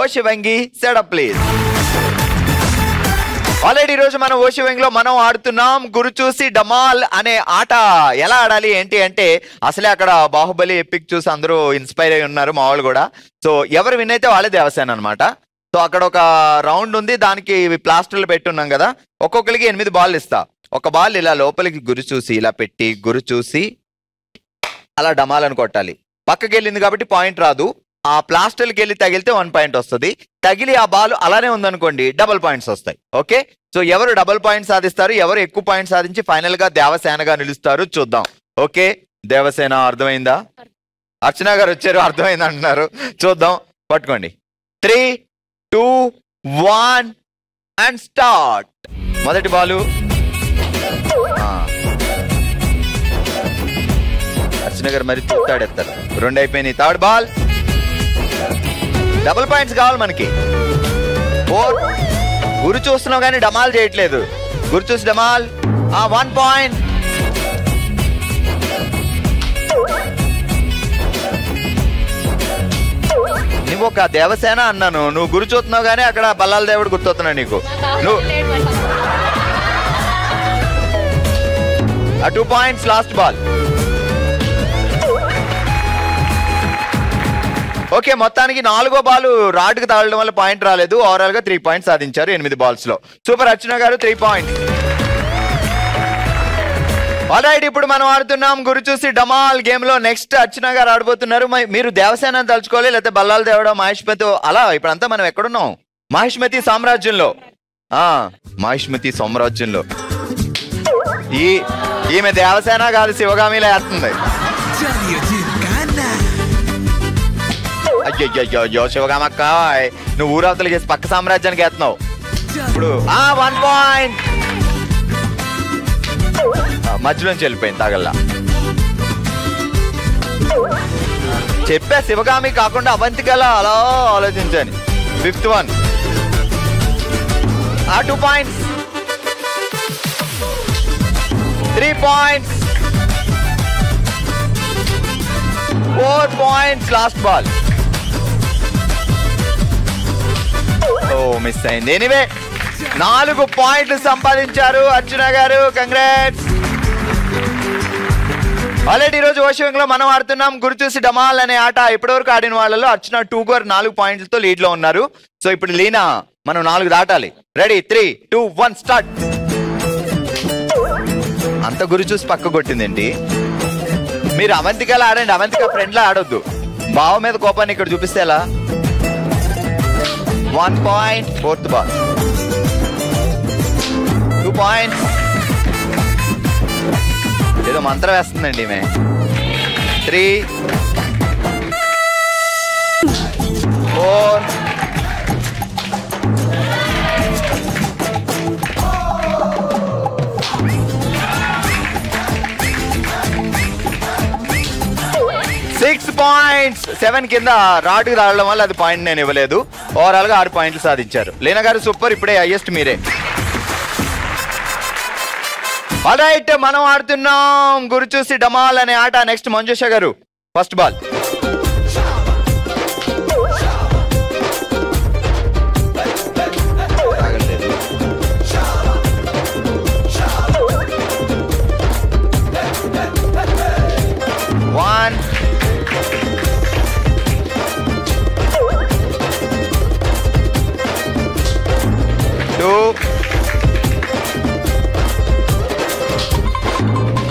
ఓషివంగి setup please. Already ఈ రోజు మనం ఓషివంగిలో మనం ఆడుతున్నాం గురు చూసి డమాల్ అనే ఆట. ఎలా ఆడాలి ఏంటి అంటే అసలే అక్కడ బాహుబలి ఎపిక్ చూసి అందరూ ఇన్స్పైర్ అయి ఉన్నారు మా వాళ్ళు కూడా. సో ఎవరు విన్ అయితే వాళ్ళే దేవసేన అనమాట. సో అక్కడ ఒక రౌండ్ ఉంది, దానికి ప్లాస్టర్లు పెట్టున్నాం కదా, ఒక్కొక్కరికి 8 బాల్ ఇస్తా. ఒక బాల్ ఇలా లోపలికి గురి చూసి ఇలా పెట్టి గురి చూసి అలా డమాల్ అని కొట్టాలి. పక్కకి వెళ్ళింది కాబట్టి పాయింట్ రాదు. ఆ ప్లాస్టర్కి వెళ్ళి తగిలితే 1 పాయింట్ వస్తుంది. తగిలి ఆ బాల్ అలానే ఉందనుకోండి డబుల్ పాయింట్స్ వస్తాయి. ఓకే, సో ఎవరు డబుల్ పాయింట్ సాధిస్తారు, ఎవరు ఎక్కువ పాయింట్ సాధించి ఫైనల్ గా దేవసేనగా నిలుస్తారు చూద్దాం. ఓకే, దేవసేన అర్థమైందా? అర్చన గారు వచ్చారు, అర్థమైంది అంటున్నారు. చూద్దాం, పట్టుకోండి. 3, 2, 1 అండ్ స్టార్ట్. మొదటి బాలు అర్చన గారు మరి తాడెత్తారు. 2 అయిపోయినాయి. థర్డ్ బాల్ డబుల్ పాయింట్స్ కావాలి మనకి. 4. గురి చూస్తున్నావు కానీ డమాల్ చేయట్లేదు. గురి చూసి డమాల్. 1 పాయింట్. నువ్వు ఒక దేవసేన అన్నాను, నువ్వు గురి చూస్తున్నావు కానీ అక్కడ బల్లాల దేవుడు గుర్తొస్తున్నావు నీకు. నువ్వు 2 పాయింట్స్. Last ball. ఓకే, మొత్తానికి 4వ బాల్ రాడ్కి తాగడం వల్ల పాయింట్ రాలేదు. ఓవరాల్ గా 3 పాయింట్స్ సాధించారు 8 బాల్స్ లో. సూపర్ అర్చన గారు 3 పాయింట్స్. ఆల్రైట్, ఇప్పుడు మనం ఆడుతున్నాం గురి చూసి డమాల్ గేమ్ లో. నెక్స్ట్ అర్చన గారు ఆడబోతున్నారు. మీరు దేవసేన తలుచుకోవాలి, లేకపోతే బల్లాల దేవుడు మహిష్మతి. అలా ఇప్పుడంతా మనం ఎక్కడున్నాం? మహిష్మతి సామ్రాజ్యంలో. మహిష్మతి సామ్రాజ్యంలో ఈమె దేవసేన కాదు, శివగామిలా వేస్తుంది. అయ్యో శివగామక్క, నువ్వు ఊరవతలకి పక్క సామ్రాజ్యానికి వేస్తున్నావు. ఇప్పుడు 1 పాయింట్. మధ్యలోంచి వెళ్ళిపోయింది తగల్లా. చెప్పా శివగామి కాకుండా అవంతికలా అలా ఆలోచించాను. 5th one. 2 points. 3 points. 4 points. Last ball. Miss అయింది. ఎనీవే 4 పాయింట్లు సంపాదించారు అర్చన గారు. కంగ్రాట్స్. ఆల్రెడీ ఈరోజు ఓషివంగిలో మనం ఆడుతున్నాం గురి చూసి డమాల్ అనే ఆట. ఇప్పటివరకు ఆడిన వాళ్ళలో అర్చన 2 గారు 4 పాయింట్లతో లీడ్ లో ఉన్నారు. సో ఇప్పుడు లీనా మనం 4 దాటాలి. రెడీ? 3, 2, 1 స్టార్ట్. అంత గురి చూసి పక్క కొట్టిందండి. మీరు అవంతికలా ఆడండి, అవంతిక ఫ్రెండ్ లా ఆడొద్దు. బావ మీద కోపాన్ని ఇక్కడ చూపిస్తే ఎలా? 1 పాయింట్. 4th ball. 2 పాయింట్స్. ఏదో మంత్రం వేస్తుందండి ఈమె. 3, 4. Six points. 7 కింద రాడ్కి తాగడం వల్ల అది పాయింట్ నేను ఇవ్వలేదు. ఓవరాల్ గా 6 పాయింట్లు సాధించారు. లీనా గారు సూపర్, ఇప్పుడే హైయెస్ట్ మీరే. ఆల్రైట్, మనం ఆడుతున్నాం గురి చూసి డమాల్ అనే ఆట. Next Manjusha garu first ball. One. 2.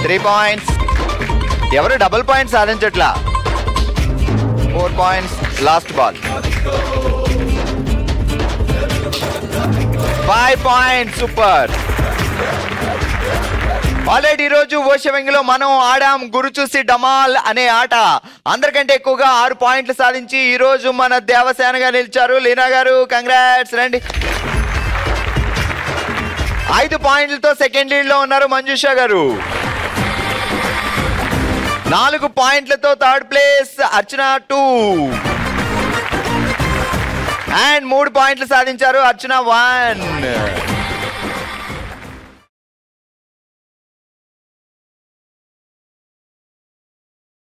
3 points. ఎవరు డబుల్ పాయింట్స్ సాధించట్లా. 4 points. Last ball. 5 points. Super. Already ఈరోజు ఓషివంగిలో మనం ఆడాం గురు చూసి డమాల్ అనే ఆట. అందరికంటే ఎక్కువగా 6 పాయింట్లు సాధించి ఈ రోజు మన దేవసేనగా నిలిచారు లీనా గారు. కంగ్రాట్స్. రండి. 5 పాయింట్లతో సెకండ్ లీడ్ లో ఉన్నారు మంజుష గారు. 4 పాయింట్లతో థర్డ్ ప్లేస్ అర్చన 2 అండ్ 3 పాయింట్లు సాధించారు అర్చన 1.